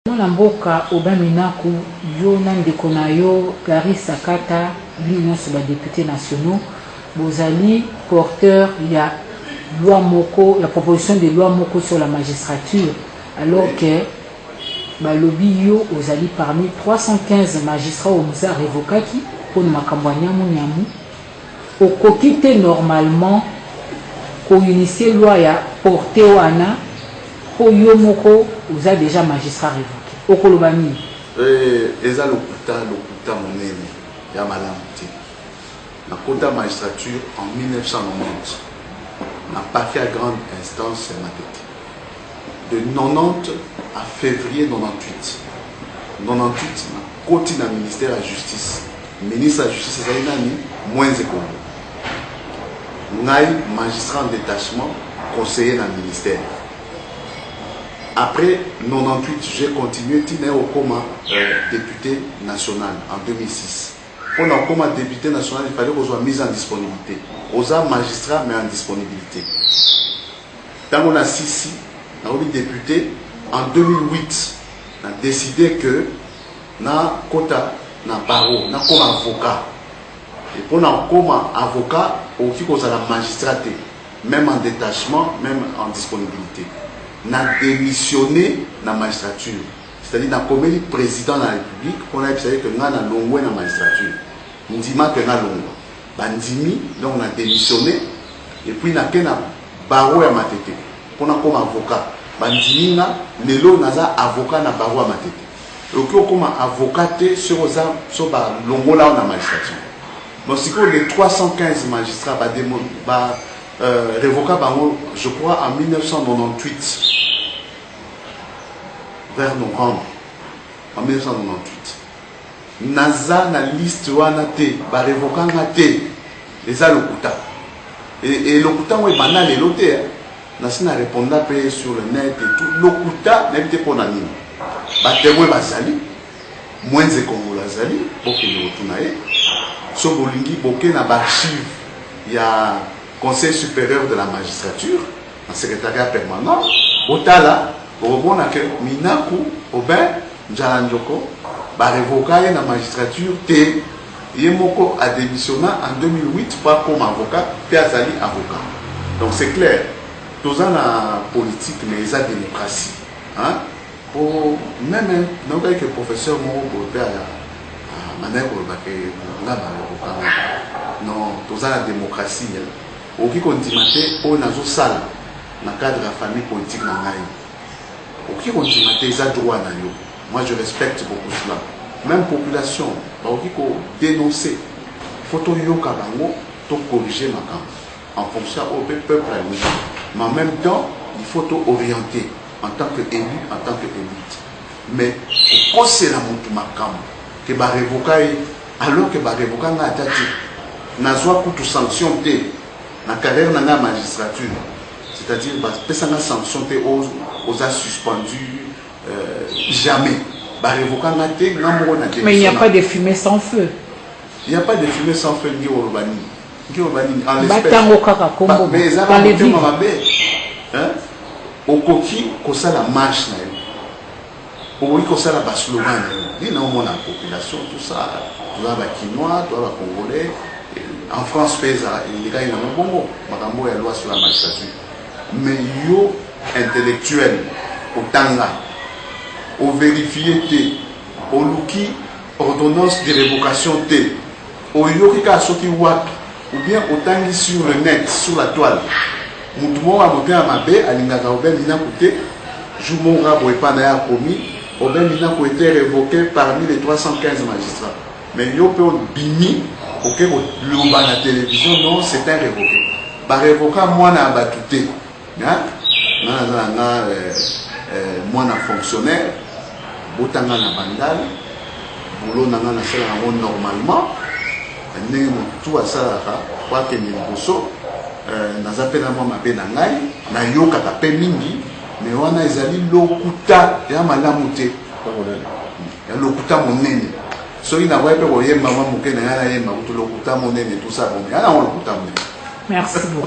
Na mboka Obaminaku yo na ndeko na yo Clarisse Akata bino so ba députés nationaux bozali porteur ya loi moko la proposition de loi moko sur la magistrature alors que balobi yo ozali parmi 315 magistrats au musa révocaki pour makambo nyamu okokite normalement ko initier loi ya porter wana pour yo moko vous avez déjà magistrat révoqué au Kolobani eza lokuta monene ya malamu te na kota magistrature en 1990 na parquet à grande instance ya Matete de 90 à février 98 na koti na ministère de la justice ministre de la justice ezali nani Moïse Kombo ngai magistrat en détachement conseiller dans le ministère. Après 98, j'ai continué au coma député national en 2006. Pour le coma député national, il fallait qu'on soit mis en disponibilité. Aux magistrats, mais en disponibilité. Quand on a Sissi, on a député, en 2008, on a décidé que na quota, na barreau, na comme avocat. Et pour le coma avocat, on fait qu'on a la magistraté, même en détachement, même en disponibilité. Na démissionné dans la magistrature. C'est-à-dire dans le président de la République, on a dit que nous avons longué dans la magistrature. Nous disons que nous avons longué. Bandimi, donc on a démissionné. Et puis on a fait un barreau à Matete. On a comme avocat. Bandimi, Nelo n'a avocat na barreau à Matete. Donc on a comme avocat sur le longué là dans la magistrature. Donc c'est que les 315 magistrats révoqués, je crois, en 1998. Vers novembre en 1998 naza na liste wana te ba revokanga te eza lokuta et lokuta moi banal elote na sina répondre pe sur le net et tout lokuta n'était pas na nini ba témoin bazali Moïse Kombo lazali boke lotuna e so bolingi boke na ba archive ya conseil supérieur de la magistrature en secrétariat permanent otala on a que Minaku, Aubin, Njalandjoko, révoqué dans la magistrature, Yemoko a démissionné en 2008 pas comme avocat, puis Azali avocat. Donc c'est clair, tous en la politique, mais il y a la démocratie. Hein? Pour même que le professeur Moro à Mané non, tous en la démocratie. Au qui continue, on a une salle dans le cadre de la famille politique. Qui continue à droit. Moi je respecte beaucoup cela. Même population, il faut dénoncer. Il faut corriger ma camp en fonction du peuple. Mais en même temps, il faut orienter en tant qu'élu, en tant qu'élite. Mais pour c'est la ma camp que va révoquer alors que va révoquer n'a pas n'a pas sanction dans la carrière de la magistrature. C'est-à-dire que ça n'a sanctionné aux a suspendus jamais. Mais il n'y a pas de fumée sans feu. Il n'y a pas de fumée sans feu ni au Urbani. En mais au coquille, qu'on ça la marche, au oui, qu'on ça la baslogan. Il y a la population, tout ça. Tout ça, Quinois, tout ça, Congolais. En France, il y a un bongo. Il y a une loi sur la magistrature. Mais yo intellectuel au tanga au vérifié au luki ordonnance de révocation au yorika soki wap ou bien au tangi sur le net sur la toile mutumo a monté à mabe alingaka oben mina côté jumora boepana ya komi oben mina ko été révoqué parmi les 315 magistrats mais yo pe bimi OK le ba la télévision non c'est un révoqué ba révoquer moi na batute moi un fonctionnaire, botanga na bandal, boulot nanga na sala normalement, ndenge tout à ça kwa ke niboso, nazapela moi mabe na ngai, na yoka ka pe mingi, mais wana ezali lokuta ya malamu te. Ya lokuta monene. So ina wa pe ko yemba mwa muke na yana yemba kuto lokuta monene tout ça bon. Ya na lokuta monene. Merci beaucoup.